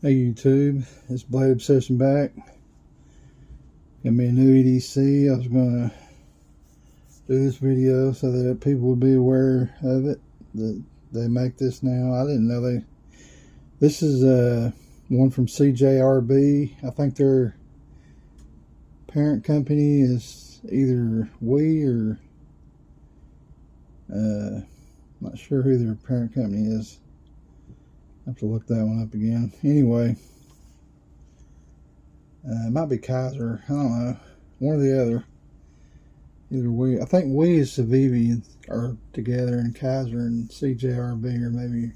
Hey YouTube, it's Blade Obsession back. Got me a new EDC. I was going to do this video so that people would be aware of it, that they make this now. I didn't know this is one from CJRB. I think their parent company is either or not sure who their parent company is. I have to look that one up again. Anyway, it might be Kaiser. I don't know. One or the other. Either we. I think we and Civivi are together, and Kaiser and CJRB are maybe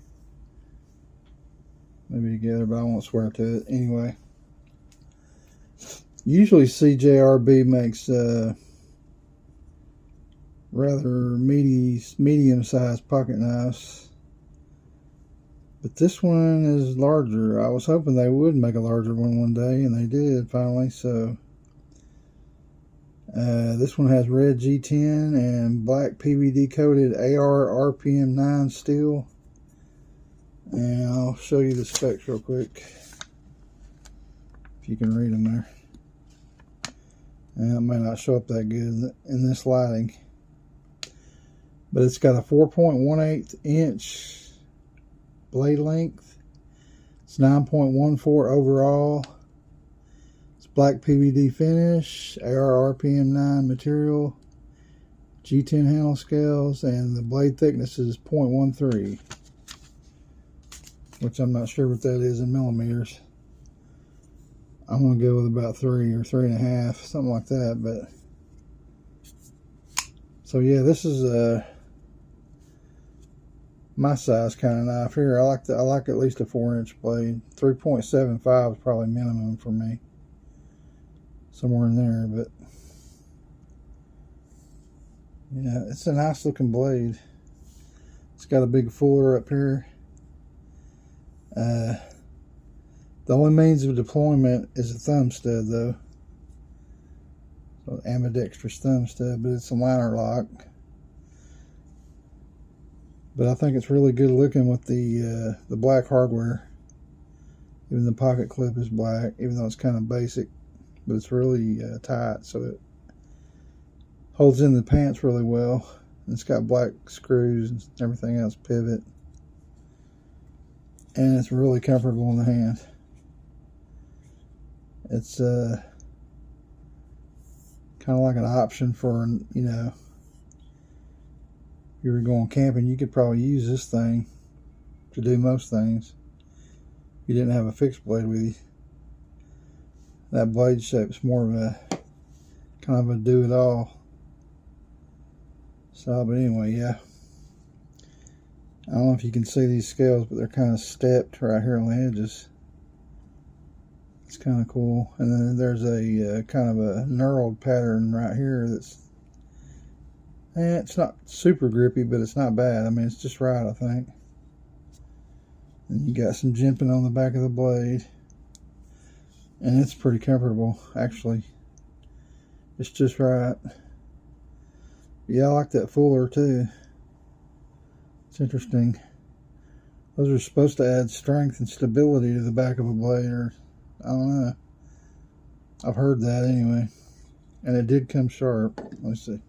together, but I won't swear to it. Anyway, usually CJRB makes rather medium-sized pocket knives. But this one is larger. I was hoping they would make a larger one day, and they did finally. So this one has red G10 and black PVD coated AR RPM 9 steel. And I'll show you the specs real quick, if you can read them there. And it may not show up that good in this lighting. But it's got a 4.18 inch blade length. It's 9.14 overall. It's black PVD finish, AR RPM 9 material, G10 handle scales, and the blade thickness is 0.13, which I'm not sure what that is in millimeters. I'm going to go with about 3 or 3.5, something like that. But so yeah, this is my size kind of knife here. I like at least a 4-inch blade. 3.75 is probably minimum for me, somewhere in there. But yeah, it's a nice looking blade. It's got a big fuller up here. The only means of deployment is a thumb stud though, so ambidextrous thumb stud, but it's a liner lock. But I think it's really good looking with the black hardware. Even the pocket clip is black, even though it's kind of basic, but it's really tight, so it holds in the pants really well. And it's got black screws and everything else, pivot, and it's really comfortable in the hand. It's kind of like an option for, you know, if you were going camping, you could probably use this thing to do most things. If you didn't have a fixed blade with you. That blade shape's more of a kind of a do-it-all style. But anyway, yeah. I don't know if you can see these scales, but they're kind of stepped right here on the edges. It's kind of cool. And then there's a kind of a knurled pattern right here that's, it's not super grippy, but it's not bad. I mean, it's just right, I think. And you got some jimping on the back of the blade. And it's pretty comfortable, actually. It's just right. Yeah, I like that fuller, too. It's interesting. Those are supposed to add strength and stability to the back of a blade, or I don't know. I've heard that anyway. And it did come sharp. Let's see.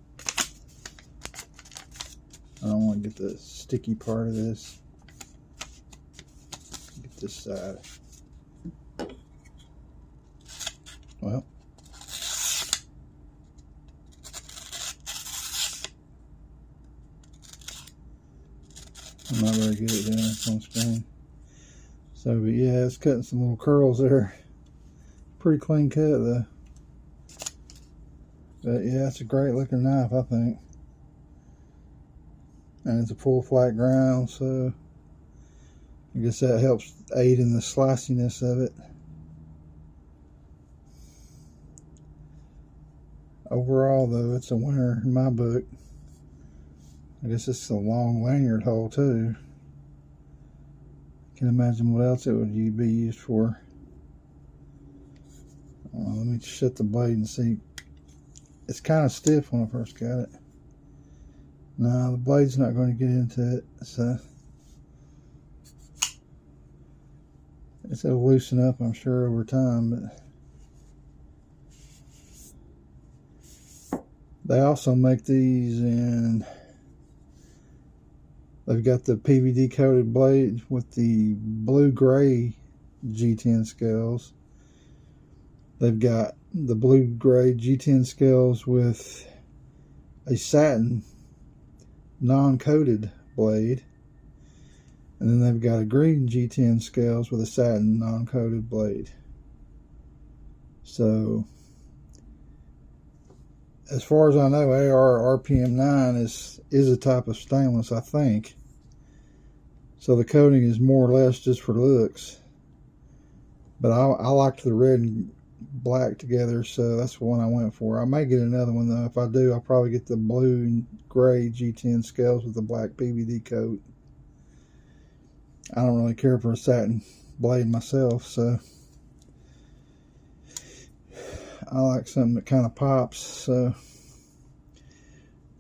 I don't want to get the sticky part of this. Get this side. Well, I'm not very good at doing this on screen. So, but yeah, it's cutting some little curls there. Pretty clean cut though. But yeah, it's a great looking knife, I think. And it's a full flat ground, so I guess that helps aid in the sliciness of it. Overall though, it's a winner in my book. I guess it's a long lanyard hole too. Can't imagine what else it would be used for. Let me shut the blade and see. It's kind of stiff when I first got it. No, the blade's not going to get into it, so It'll loosen up, I'm sure, over time. But they also make these in, they've got the PVD coated blade with the blue-gray G10 scales. They've got the blue-gray G10 scales with a satin non-coated blade. And then they've got a green G10 scales with a satin non-coated blade. So, as far as I know, AR RPM 9 is a type of stainless, I think. So the coating is more or less just for looks. But I liked the red and black together, so that's the one I went for. I may get another one though. If I do, I'll probably get the blue and gray G10 scales with the black PVD coat. I don't really care for a satin blade myself, so I like something that kind of pops. So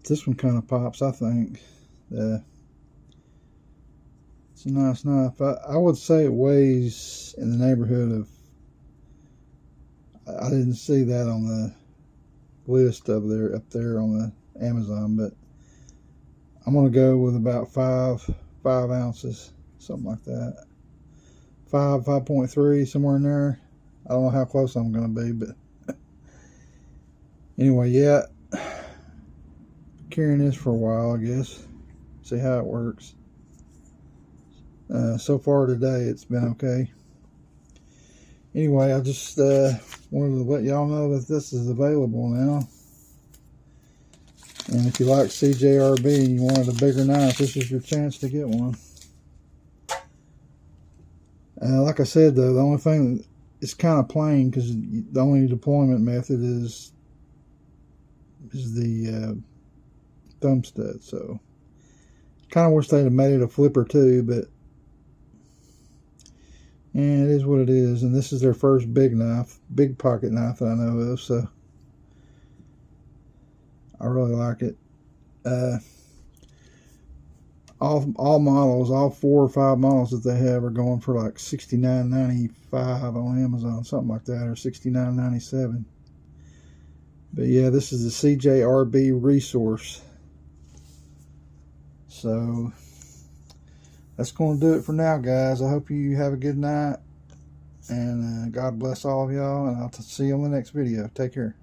this one kind of pops, I think. It's a nice knife. I would say it weighs in the neighborhood of, I didn't see that on the list up there on the Amazon, but I'm gonna go with about 5 ounces, something like that. 5.3, somewhere in there. I don't know how close I'm gonna be, but anyway, yeah. Carrying this for a while, I guess. See how it works. So far today, it's been okay. Anyway, I just wanted to let y'all know that this is available now. And if you like CJRB and you wanted a bigger knife, this is your chance to get one. Like I said, though, the only thing, it's kind of plain because the only deployment method is the thumb stud. So, kind of wish they'd have made it a flipper too, but yeah, it is what it is. And this is their first big pocket knife that I know of, so I really like it. All models, all 4 or 5 models that they have are going for like $69.95 on Amazon, something like that, or $69.97. But yeah, this is the CJRB Resource. So that's going to do it for now, guys. I hope you have a good night, and God bless all of y'all, and I'll see you on the next video. Take care.